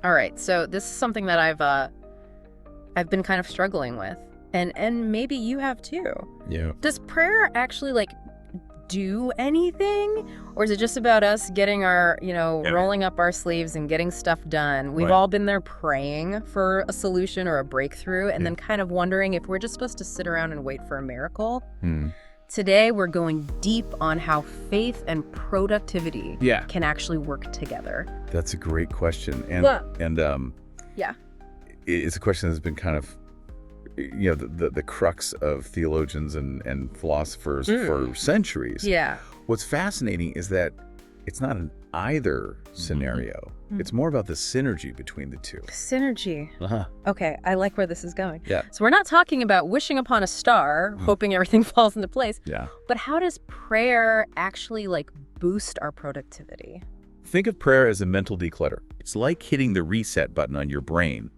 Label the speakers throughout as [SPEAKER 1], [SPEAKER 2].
[SPEAKER 1] All right, so this is something that I've been kind of struggling with, and maybe you have too.
[SPEAKER 2] Yeah.
[SPEAKER 1] Does prayer actually do anything, or is it just about us getting our, rolling up our sleeves and getting stuff done? We've all been there praying for a solution or a breakthrough, and then kind of wondering if we're just supposed to sit around and wait for a miracle. Today, we're going deep on how faith and productivity can actually work together.
[SPEAKER 2] That's a great question. And it's a question that's been kind of, the crux of theologians and philosophers for centuries.
[SPEAKER 1] Yeah.
[SPEAKER 2] What's fascinating is that it's not an either scenario. It's more about the synergy between the two.
[SPEAKER 1] Synergy. Okay, I like where this is going.
[SPEAKER 2] Yeah.
[SPEAKER 1] So we're not talking about wishing upon a star, hoping everything falls into place.
[SPEAKER 2] Yeah.
[SPEAKER 1] But how does prayer actually boost our productivity?
[SPEAKER 2] Think of prayer as a mental declutter. It's like hitting the reset button on your brain,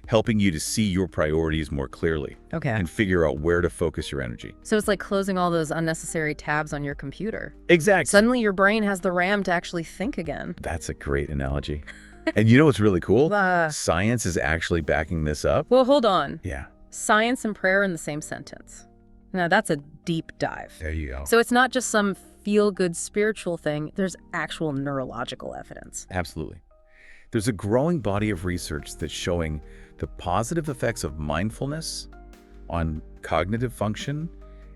[SPEAKER 2] helping you to see your priorities more clearly.
[SPEAKER 1] Okay.
[SPEAKER 2] And figure out where to focus your energy.
[SPEAKER 1] So it's like closing all those unnecessary tabs on your computer.
[SPEAKER 2] Exactly.
[SPEAKER 1] Suddenly your brain has the RAM to actually think again.
[SPEAKER 2] That's a great analogy. And you know what's really cool? Science is actually backing this up.
[SPEAKER 1] Well, hold on.
[SPEAKER 2] Yeah.
[SPEAKER 1] Science and prayer in the same sentence. Now that's a deep dive.
[SPEAKER 2] There you go.
[SPEAKER 1] So it's not just some feel-good spiritual thing. There's actual neurological evidence.
[SPEAKER 2] Absolutely. There's a growing body of research that's showing the positive effects of mindfulness on cognitive function,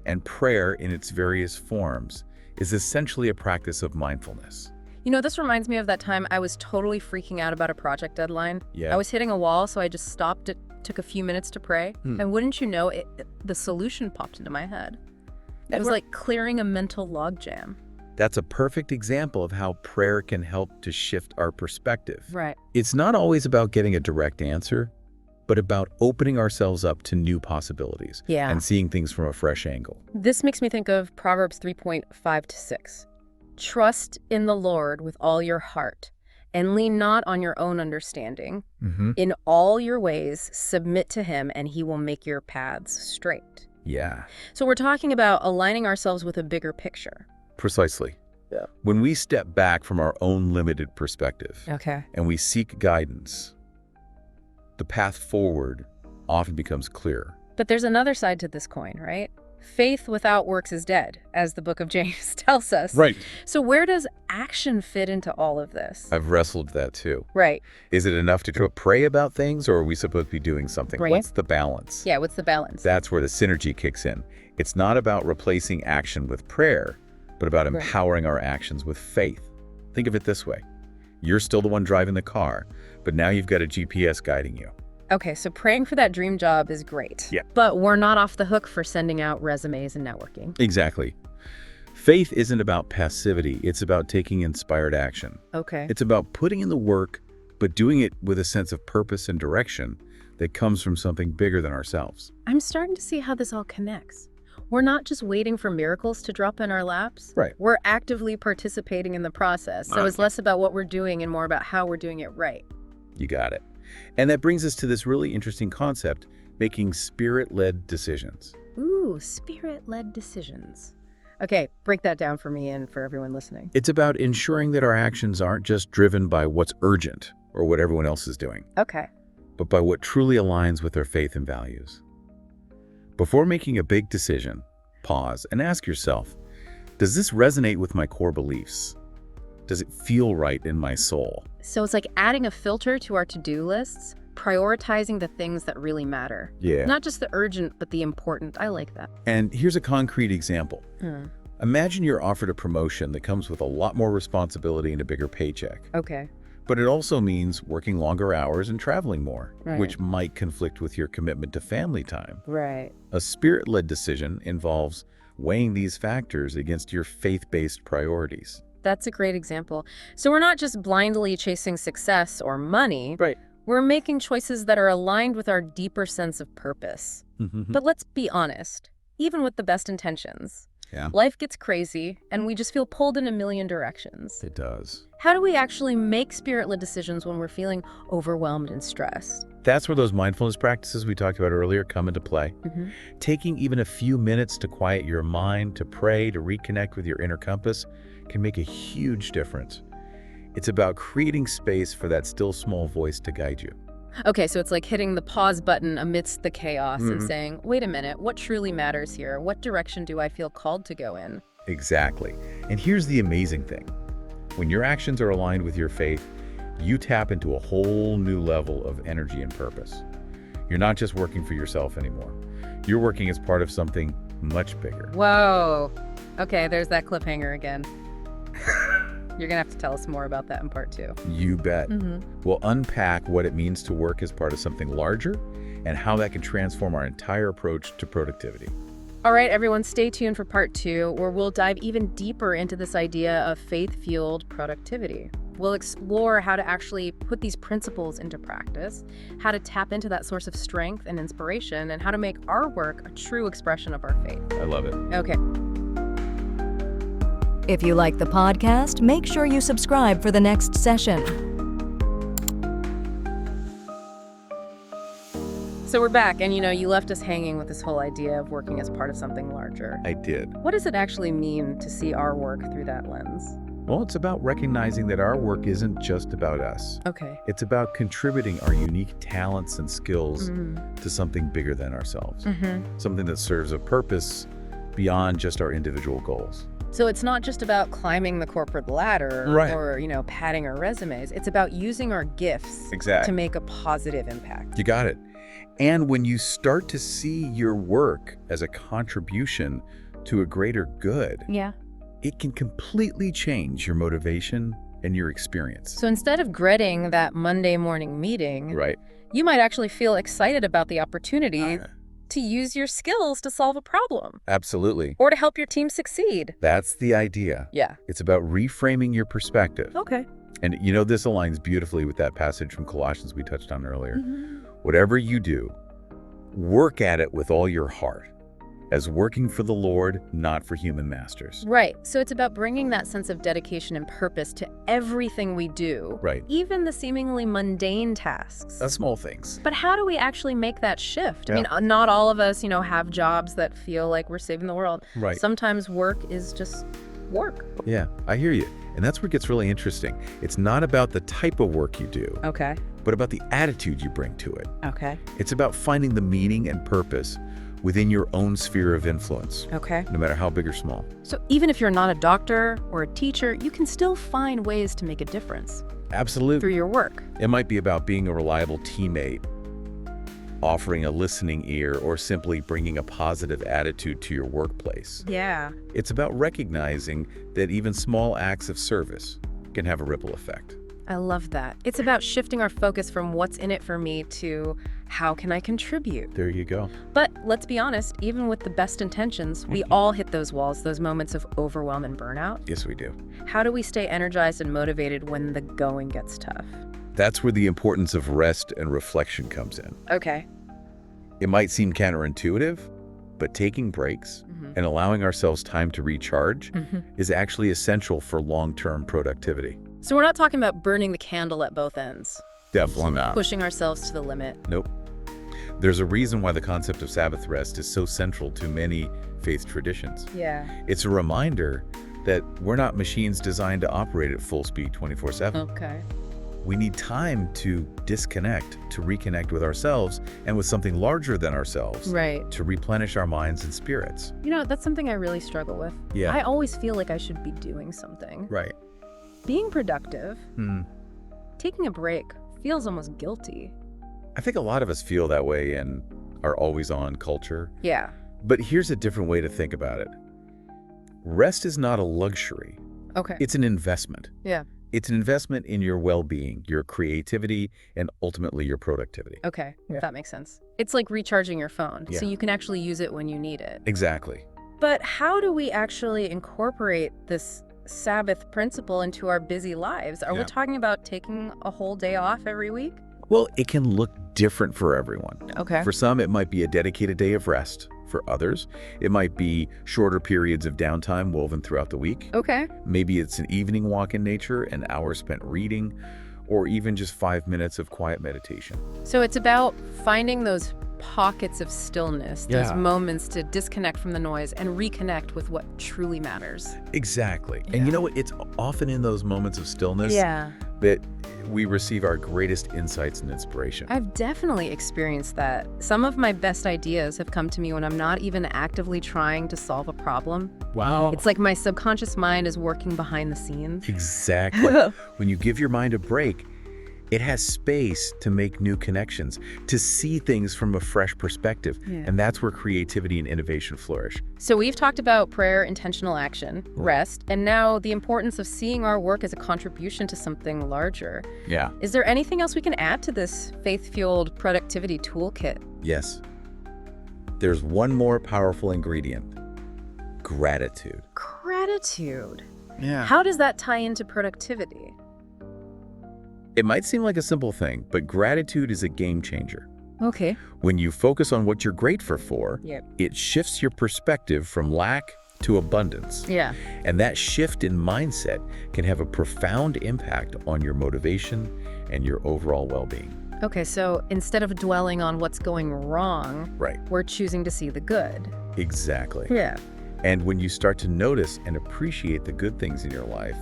[SPEAKER 2] and prayer in its various forms is essentially a practice of mindfulness.
[SPEAKER 1] This reminds me of that time I was totally freaking out about a project deadline.
[SPEAKER 2] Yeah.
[SPEAKER 1] I was hitting a wall, so I just stopped. It took a few minutes to pray. And wouldn't you know, the solution popped into my head. It was like clearing a mental logjam.
[SPEAKER 2] That's a perfect example of how prayer can help to shift our perspective.
[SPEAKER 1] Right.
[SPEAKER 2] It's not always about getting a direct answer, but about opening ourselves up to new possibilities and seeing things from a fresh angle.
[SPEAKER 1] This makes me think of Proverbs 3:5-6. Trust in the Lord with all your heart, and lean not on your own understanding. In all your ways, submit to him, and he will make your paths straight.
[SPEAKER 2] Yeah.
[SPEAKER 1] So we're talking about aligning ourselves with a bigger picture.
[SPEAKER 2] Precisely. Yeah. When we step back from our own limited perspective and we seek guidance, the path forward often becomes clearer.
[SPEAKER 1] But there's another side to this coin, right? Faith without works is dead, as the book of James tells us.
[SPEAKER 2] Right.
[SPEAKER 1] So where does action fit into all of this?
[SPEAKER 2] I've wrestled with that too.
[SPEAKER 1] Right.
[SPEAKER 2] Is it enough to pray about things, or are we supposed to be doing something?
[SPEAKER 1] Right.
[SPEAKER 2] What's the balance?
[SPEAKER 1] Yeah, what's the balance?
[SPEAKER 2] That's where the synergy kicks in. It's not about replacing action with prayer, but about empowering our actions with faith. Think of it this way. You're still the one driving the car, but now you've got a GPS guiding you.
[SPEAKER 1] Okay, so praying for that dream job is great.
[SPEAKER 2] Yeah.
[SPEAKER 1] But we're not off the hook for sending out resumes and networking.
[SPEAKER 2] Exactly. Faith isn't about passivity. It's about taking inspired action.
[SPEAKER 1] Okay.
[SPEAKER 2] It's about putting in the work, but doing it with a sense of purpose and direction that comes from something bigger than ourselves.
[SPEAKER 1] I'm starting to see how this all connects. We're not just waiting for miracles to drop in our laps.
[SPEAKER 2] Right.
[SPEAKER 1] We're actively participating in the process. So it's less about what we're doing and more about how we're doing it right.
[SPEAKER 2] You got it. And that brings us to this really interesting concept, making spirit-led decisions.
[SPEAKER 1] Ooh, spirit-led decisions. Okay, break that down for me and for everyone listening.
[SPEAKER 2] It's about ensuring that our actions aren't just driven by what's urgent or what everyone else is doing,
[SPEAKER 1] Okay.
[SPEAKER 2] but by what truly aligns with our faith and values. Before making a big decision, pause and ask yourself, does this resonate with my core beliefs? Does it feel right in my soul?
[SPEAKER 1] So it's like adding a filter to our to-do lists, prioritizing the things that really matter.
[SPEAKER 2] Yeah.
[SPEAKER 1] Not just the urgent, but the important. I like that.
[SPEAKER 2] And here's a concrete example. Imagine you're offered a promotion that comes with a lot more responsibility and a bigger paycheck.
[SPEAKER 1] Okay.
[SPEAKER 2] But it also means working longer hours and traveling more,
[SPEAKER 1] Right.
[SPEAKER 2] which might conflict with your commitment to family time.
[SPEAKER 1] Right.
[SPEAKER 2] A spirit-led decision involves weighing these factors against your faith-based priorities.
[SPEAKER 1] That's a great example. So we're not just blindly chasing success or money.
[SPEAKER 2] Right.
[SPEAKER 1] We're making choices that are aligned with our deeper sense of purpose. But let's be honest, even with the best intentions, life gets crazy and we just feel pulled in a million directions.
[SPEAKER 2] It does.
[SPEAKER 1] How do we actually make spirit-led decisions when we're feeling overwhelmed and stressed?
[SPEAKER 2] That's where those mindfulness practices we talked about earlier come into play. Taking even a few minutes to quiet your mind, to pray, to reconnect with your inner compass can make a huge difference. It's about creating space for that still small voice to guide you.
[SPEAKER 1] Okay, so it's like hitting the pause button amidst the chaos and saying, wait a minute, what truly matters here? What direction do I feel called to go in?
[SPEAKER 2] Exactly. And here's the amazing thing. When your actions are aligned with your faith, you tap into a whole new level of energy and purpose. You're not just working for yourself anymore. You're working as part of something much bigger.
[SPEAKER 1] Whoa. Okay, there's that cliffhanger again. You're going to have to tell us more about that in part 2.
[SPEAKER 2] You bet. We'll unpack what it means to work as part of something larger and how that can transform our entire approach to productivity.
[SPEAKER 1] All right, everyone, stay tuned for part 2, where we'll dive even deeper into this idea of faith-fueled productivity. We'll explore how to actually put these principles into practice, how to tap into that source of strength and inspiration, and how to make our work a true expression of our faith.
[SPEAKER 2] I love it.
[SPEAKER 1] Okay.
[SPEAKER 3] If you like the podcast, make sure you subscribe for the next session.
[SPEAKER 1] So we're back, and you left us hanging with this whole idea of working as part of something larger.
[SPEAKER 2] I did.
[SPEAKER 1] What does it actually mean to see our work through that lens?
[SPEAKER 2] Well, it's about recognizing that our work isn't just about us.
[SPEAKER 1] Okay.
[SPEAKER 2] It's about contributing our unique talents and skills to something bigger than ourselves. Something that serves a purpose beyond just our individual goals.
[SPEAKER 1] So it's not just about climbing the corporate ladder or, padding our resumes. It's about using our gifts to make a positive impact.
[SPEAKER 2] You got it. And when you start to see your work as a contribution to a greater good, it can completely change your motivation and your experience.
[SPEAKER 1] So instead of dreading that Monday morning meeting, you might actually feel excited about the opportunity to use your skills to solve a problem.
[SPEAKER 2] Absolutely.
[SPEAKER 1] Or to help your team succeed.
[SPEAKER 2] That's the idea.
[SPEAKER 1] Yeah.
[SPEAKER 2] It's about reframing your perspective.
[SPEAKER 1] Okay.
[SPEAKER 2] And this aligns beautifully with that passage from Colossians we touched on earlier. Whatever you do, work at it with all your heart, as working for the Lord, not for human masters.
[SPEAKER 1] Right. So it's about bringing that sense of dedication and purpose to everything we do.
[SPEAKER 2] Right.
[SPEAKER 1] Even the seemingly mundane tasks.
[SPEAKER 2] That's small things.
[SPEAKER 1] But how do we actually make that shift? I mean, not all of us, have jobs that feel like we're saving the world.
[SPEAKER 2] Right.
[SPEAKER 1] Sometimes work is just work.
[SPEAKER 2] Yeah, I hear you. And that's where it gets really interesting. It's not about the type of work you do.
[SPEAKER 1] Okay.
[SPEAKER 2] But about the attitude you bring to it.
[SPEAKER 1] Okay.
[SPEAKER 2] It's about finding the meaning and purpose within your own sphere of influence.
[SPEAKER 1] Okay.
[SPEAKER 2] No matter how big or small.
[SPEAKER 1] So even if you're not a doctor or a teacher, you can still find ways to make a difference.
[SPEAKER 2] Absolutely.
[SPEAKER 1] Through your work.
[SPEAKER 2] It might be about being a reliable teammate, offering a listening ear, or simply bringing a positive attitude to your workplace.
[SPEAKER 1] Yeah.
[SPEAKER 2] It's about recognizing that even small acts of service can have a ripple effect.
[SPEAKER 1] I love that. It's about shifting our focus from what's in it for me to how can I contribute?
[SPEAKER 2] There you go.
[SPEAKER 1] But let's be honest, even with the best intentions, we all hit those walls, those moments of overwhelm and burnout.
[SPEAKER 2] Yes, we do.
[SPEAKER 1] How do we stay energized and motivated when the going gets tough?
[SPEAKER 2] That's where the importance of rest and reflection comes in.
[SPEAKER 1] Okay.
[SPEAKER 2] It might seem counterintuitive, but taking breaks and allowing ourselves time to recharge is actually essential for long-term productivity.
[SPEAKER 1] So we're not talking about burning the candle at both ends.
[SPEAKER 2] Definitely not.
[SPEAKER 1] Pushing ourselves to the limit.
[SPEAKER 2] Nope. There's a reason why the concept of Sabbath rest is so central to many faith traditions.
[SPEAKER 1] Yeah.
[SPEAKER 2] It's a reminder that we're not machines designed to operate at full speed 24/7.
[SPEAKER 1] Okay.
[SPEAKER 2] We need time to disconnect, to reconnect with ourselves and with something larger than ourselves.
[SPEAKER 1] Right.
[SPEAKER 2] To replenish our minds and spirits.
[SPEAKER 1] That's something I really struggle with.
[SPEAKER 2] Yeah.
[SPEAKER 1] I always feel like I should be doing something.
[SPEAKER 2] Right.
[SPEAKER 1] Being productive, taking a break, feels almost guilty.
[SPEAKER 2] I think a lot of us feel that way in our always-on culture.
[SPEAKER 1] Yeah.
[SPEAKER 2] But here's a different way to think about it. Rest is not a luxury.
[SPEAKER 1] Okay.
[SPEAKER 2] It's an investment.
[SPEAKER 1] Yeah.
[SPEAKER 2] It's an investment in your well-being, your creativity, and ultimately your productivity.
[SPEAKER 1] Okay.
[SPEAKER 2] Yeah.
[SPEAKER 1] That makes sense. It's like recharging your phone,
[SPEAKER 2] Yeah.
[SPEAKER 1] so you can actually use it when you need it.
[SPEAKER 2] Exactly.
[SPEAKER 1] But how do we actually incorporate this Sabbath principle into our busy lives? Are we talking about taking a whole day off every week?
[SPEAKER 2] Well, it can look different for everyone.
[SPEAKER 1] Okay.
[SPEAKER 2] For some, it might be a dedicated day of rest. For others, it might be shorter periods of downtime woven throughout the week.
[SPEAKER 1] Okay.
[SPEAKER 2] Maybe it's an evening walk in nature, an hour spent reading, or even just 5 minutes of quiet meditation.
[SPEAKER 1] So it's about finding those pockets of stillness, those moments to disconnect from the noise and reconnect with what truly matters.
[SPEAKER 2] Exactly.
[SPEAKER 1] Yeah.
[SPEAKER 2] And you know what? It's often in those moments of stillness that we receive our greatest insights and inspiration.
[SPEAKER 1] I've definitely experienced that. Some of my best ideas have come to me when I'm not even actively trying to solve a problem.
[SPEAKER 2] Wow.
[SPEAKER 1] It's like my subconscious mind is working behind the scenes.
[SPEAKER 2] Exactly. When you give your mind a break, it has space to make new connections, to see things from a fresh perspective.
[SPEAKER 1] Yeah.
[SPEAKER 2] And that's where creativity and innovation flourish.
[SPEAKER 1] So we've talked about prayer, intentional action, rest, and now the importance of seeing our work as a contribution to something larger.
[SPEAKER 2] Yeah.
[SPEAKER 1] Is there anything else we can add to this faith-fueled productivity toolkit?
[SPEAKER 2] Yes. There's one more powerful ingredient: gratitude.
[SPEAKER 1] Gratitude.
[SPEAKER 2] Yeah.
[SPEAKER 1] How does that tie into productivity?
[SPEAKER 2] It might seem like a simple thing, but gratitude is a game changer.
[SPEAKER 1] Okay.
[SPEAKER 2] When you focus on what you're grateful for, it shifts your perspective from lack to abundance.
[SPEAKER 1] Yeah.
[SPEAKER 2] And that shift in mindset can have a profound impact on your motivation and your overall well-being.
[SPEAKER 1] Okay, so instead of dwelling on what's going wrong,
[SPEAKER 2] Right.
[SPEAKER 1] we're choosing to see the good.
[SPEAKER 2] Exactly.
[SPEAKER 1] Yeah.
[SPEAKER 2] And when you start to notice and appreciate the good things in your life,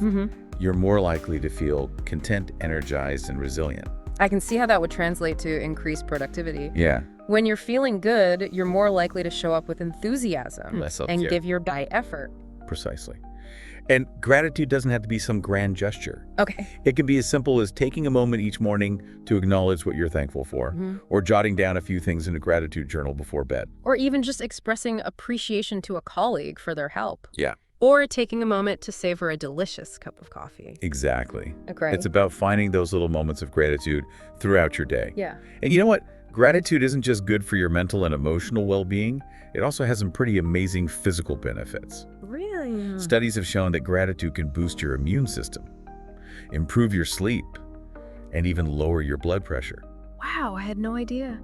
[SPEAKER 2] you're more likely to feel content, energized, and resilient.
[SPEAKER 1] I can see how that would translate to increased productivity.
[SPEAKER 2] Yeah.
[SPEAKER 1] When you're feeling good, you're more likely to show up with enthusiasm and give your best effort.
[SPEAKER 2] Precisely. And gratitude doesn't have to be some grand gesture.
[SPEAKER 1] Okay.
[SPEAKER 2] It can be as simple as taking a moment each morning to acknowledge what you're thankful for, or jotting down a few things in a gratitude journal before bed.
[SPEAKER 1] Or even just expressing appreciation to a colleague for their help.
[SPEAKER 2] Yeah.
[SPEAKER 1] Or taking a moment to savor a delicious cup of coffee.
[SPEAKER 2] Exactly.
[SPEAKER 1] Okay.
[SPEAKER 2] It's about finding those little moments of gratitude throughout your day.
[SPEAKER 1] Yeah.
[SPEAKER 2] And you know what? Gratitude isn't just good for your mental and emotional well-being. It also has some pretty amazing physical benefits.
[SPEAKER 1] Really?
[SPEAKER 2] Studies have shown that gratitude can boost your immune system, improve your sleep, and even lower your blood pressure.
[SPEAKER 1] Wow, I had no idea.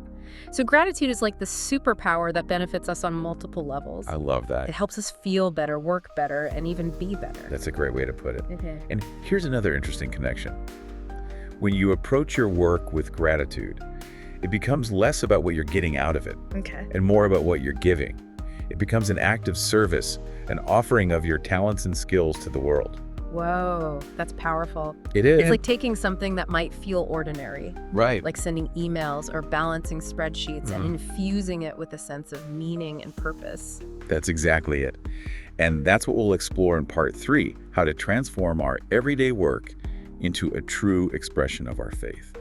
[SPEAKER 1] So gratitude is like the superpower that benefits us on multiple levels.
[SPEAKER 2] I love that.
[SPEAKER 1] It helps us feel better, work better, and even be better.
[SPEAKER 2] That's a great way to put it.
[SPEAKER 1] Okay.
[SPEAKER 2] And here's another interesting connection. When you approach your work with gratitude, it becomes less about what you're getting out of it
[SPEAKER 1] Okay.
[SPEAKER 2] and more about what you're giving. It becomes an act of service, an offering of your talents and skills to the world.
[SPEAKER 1] Whoa, that's powerful.
[SPEAKER 2] It is.
[SPEAKER 1] It's like taking something that might feel ordinary,
[SPEAKER 2] Right.
[SPEAKER 1] like sending emails or balancing spreadsheets, and infusing it with a sense of meaning and purpose.
[SPEAKER 2] That's exactly it. And that's what we'll explore in part 3, how to transform our everyday work into a true expression of our faith.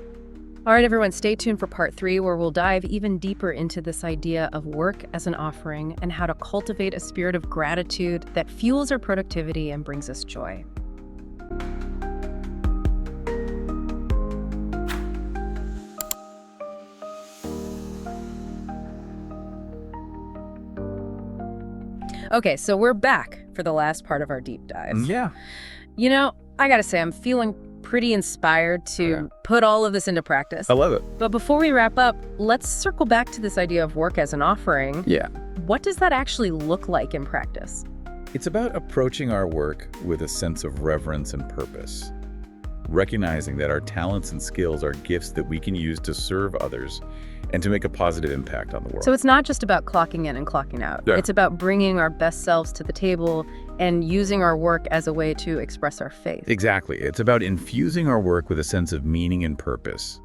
[SPEAKER 1] All right, everyone, stay tuned for part 3, where we'll dive even deeper into this idea of work as an offering and how to cultivate a spirit of gratitude that fuels our productivity and brings us joy. Okay, so we're back for the last part of our deep dive.
[SPEAKER 2] Yeah.
[SPEAKER 1] You know, I gotta say, I'm feeling pretty inspired to put all of this into practice.
[SPEAKER 2] I love it.
[SPEAKER 1] But before we wrap up, let's circle back to this idea of work as an offering.
[SPEAKER 2] Yeah.
[SPEAKER 1] What does that actually look like in practice?
[SPEAKER 2] It's about approaching our work with a sense of reverence and purpose, recognizing that our talents and skills are gifts that we can use to serve others and to make a positive impact on the world.
[SPEAKER 1] So it's not just about clocking in and clocking out.
[SPEAKER 2] Yeah.
[SPEAKER 1] It's about bringing our best selves to the table and using our work as a way to express our faith.
[SPEAKER 2] Exactly. It's about infusing our work with a sense of meaning and purpose,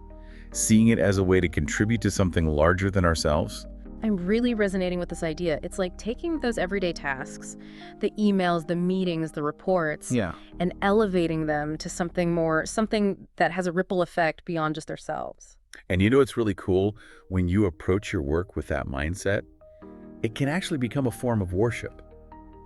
[SPEAKER 2] seeing it as a way to contribute to something larger than ourselves.
[SPEAKER 1] I'm really resonating with this idea. It's like taking those everyday tasks, the emails, the meetings, the reports, and elevating them to something more, something that has a ripple effect beyond just ourselves.
[SPEAKER 2] And you know what's really cool? When you approach your work with that mindset, it can actually become a form of worship.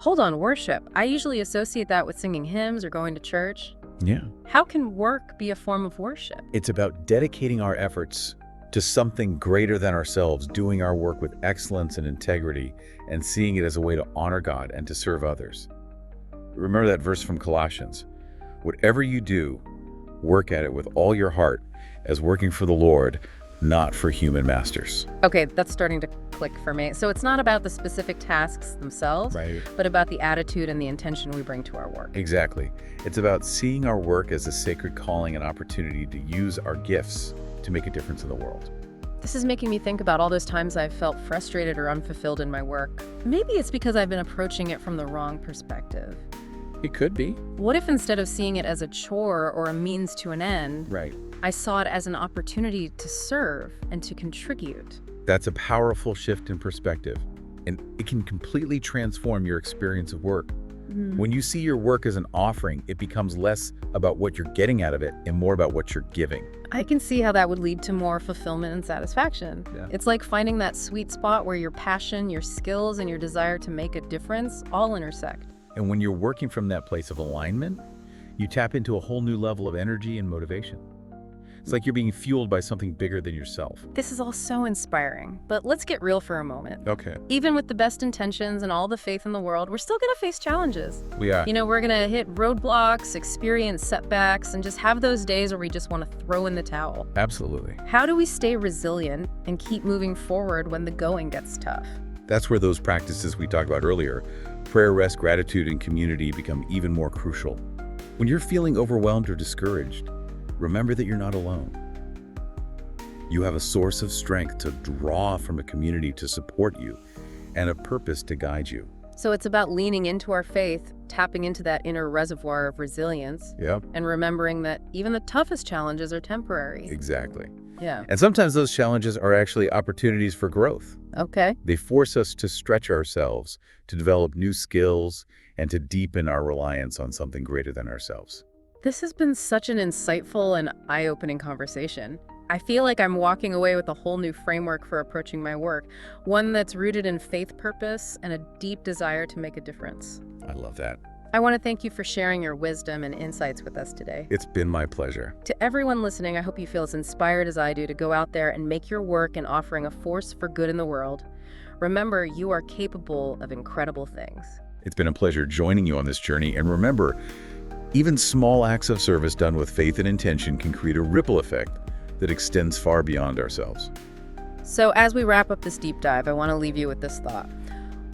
[SPEAKER 1] Hold on, worship. I usually associate that with singing hymns or going to church.
[SPEAKER 2] Yeah.
[SPEAKER 1] How can work be a form of worship?
[SPEAKER 2] It's about dedicating our efforts to something greater than ourselves, doing our work with excellence and integrity, and seeing it as a way to honor God and to serve others. Remember that verse from Colossians. Whatever you do, work at it with all your heart, as working for the Lord, not for human masters.
[SPEAKER 1] Okay, that's starting to click for me. So it's not about the specific tasks themselves, but about the attitude and the intention we bring to our work.
[SPEAKER 2] Exactly. It's about seeing our work as a sacred calling and opportunity to use our gifts to make a difference in the world.
[SPEAKER 1] This is making me think about all those times I've felt frustrated or unfulfilled in my work. Maybe it's because I've been approaching it from the wrong perspective.
[SPEAKER 2] It could be.
[SPEAKER 1] What if instead of seeing it as a chore or a means to an end,
[SPEAKER 2] Right.
[SPEAKER 1] I saw it as an opportunity to serve and to contribute?
[SPEAKER 2] That's a powerful shift in perspective, and it can completely transform your experience of work. When you see your work as an offering, it becomes less about what you're getting out of it and more about what you're giving.
[SPEAKER 1] I can see how that would lead to more fulfillment and satisfaction.
[SPEAKER 2] Yeah.
[SPEAKER 1] It's like finding that sweet spot where your passion, your skills, and your desire to make a difference all intersect.
[SPEAKER 2] And when you're working from that place of alignment, you tap into a whole new level of energy and motivation. It's like you're being fueled by something bigger than yourself.
[SPEAKER 1] This is all so inspiring, but let's get real for a moment.
[SPEAKER 2] Okay.
[SPEAKER 1] Even with the best intentions and all the faith in the world, we're still gonna face challenges.
[SPEAKER 2] We are.
[SPEAKER 1] We're gonna hit roadblocks, experience setbacks, and just have those days where we just wanna throw in the towel.
[SPEAKER 2] Absolutely.
[SPEAKER 1] How do we stay resilient and keep moving forward when the going gets tough?
[SPEAKER 2] That's where those practices we talked about earlier, prayer, rest, gratitude, and community become even more crucial. When you're feeling overwhelmed or discouraged, remember that you're not alone. You have a source of strength to draw from, a community to support you, and a purpose to guide you.
[SPEAKER 1] So it's about leaning into our faith, tapping into that inner reservoir of resilience,
[SPEAKER 2] Yep.
[SPEAKER 1] and remembering that even the toughest challenges are temporary.
[SPEAKER 2] Exactly.
[SPEAKER 1] Yeah.
[SPEAKER 2] And sometimes those challenges are actually opportunities for growth.
[SPEAKER 1] Okay.
[SPEAKER 2] They force us to stretch ourselves, to develop new skills, and to deepen our reliance on something greater than ourselves.
[SPEAKER 1] This has been such an insightful and eye-opening conversation. I feel like I'm walking away with a whole new framework for approaching my work, one that's rooted in faith, purpose, and a deep desire to make a difference.
[SPEAKER 2] I love that.
[SPEAKER 1] I want to thank you for sharing your wisdom and insights with us today.
[SPEAKER 2] It's been my pleasure.
[SPEAKER 1] To everyone listening, I hope you feel as inspired as I do to go out there and make your work and offering a force for good in the world. Remember, you are capable of incredible things.
[SPEAKER 2] It's been a pleasure joining you on this journey, and remember, even small acts of service done with faith and intention can create a ripple effect that extends far beyond ourselves.
[SPEAKER 1] So as we wrap up this deep dive, I want to leave you with this thought.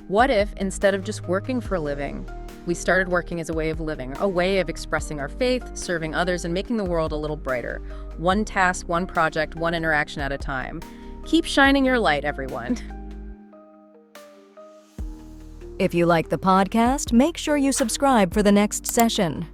[SPEAKER 1] What if, instead of just working for a living, we started working as a way of living, a way of expressing our faith, serving others, and making the world a little brighter? One task, one project, one interaction at a time. Keep shining your light, everyone.
[SPEAKER 3] If you like the podcast, make sure you subscribe for the next session.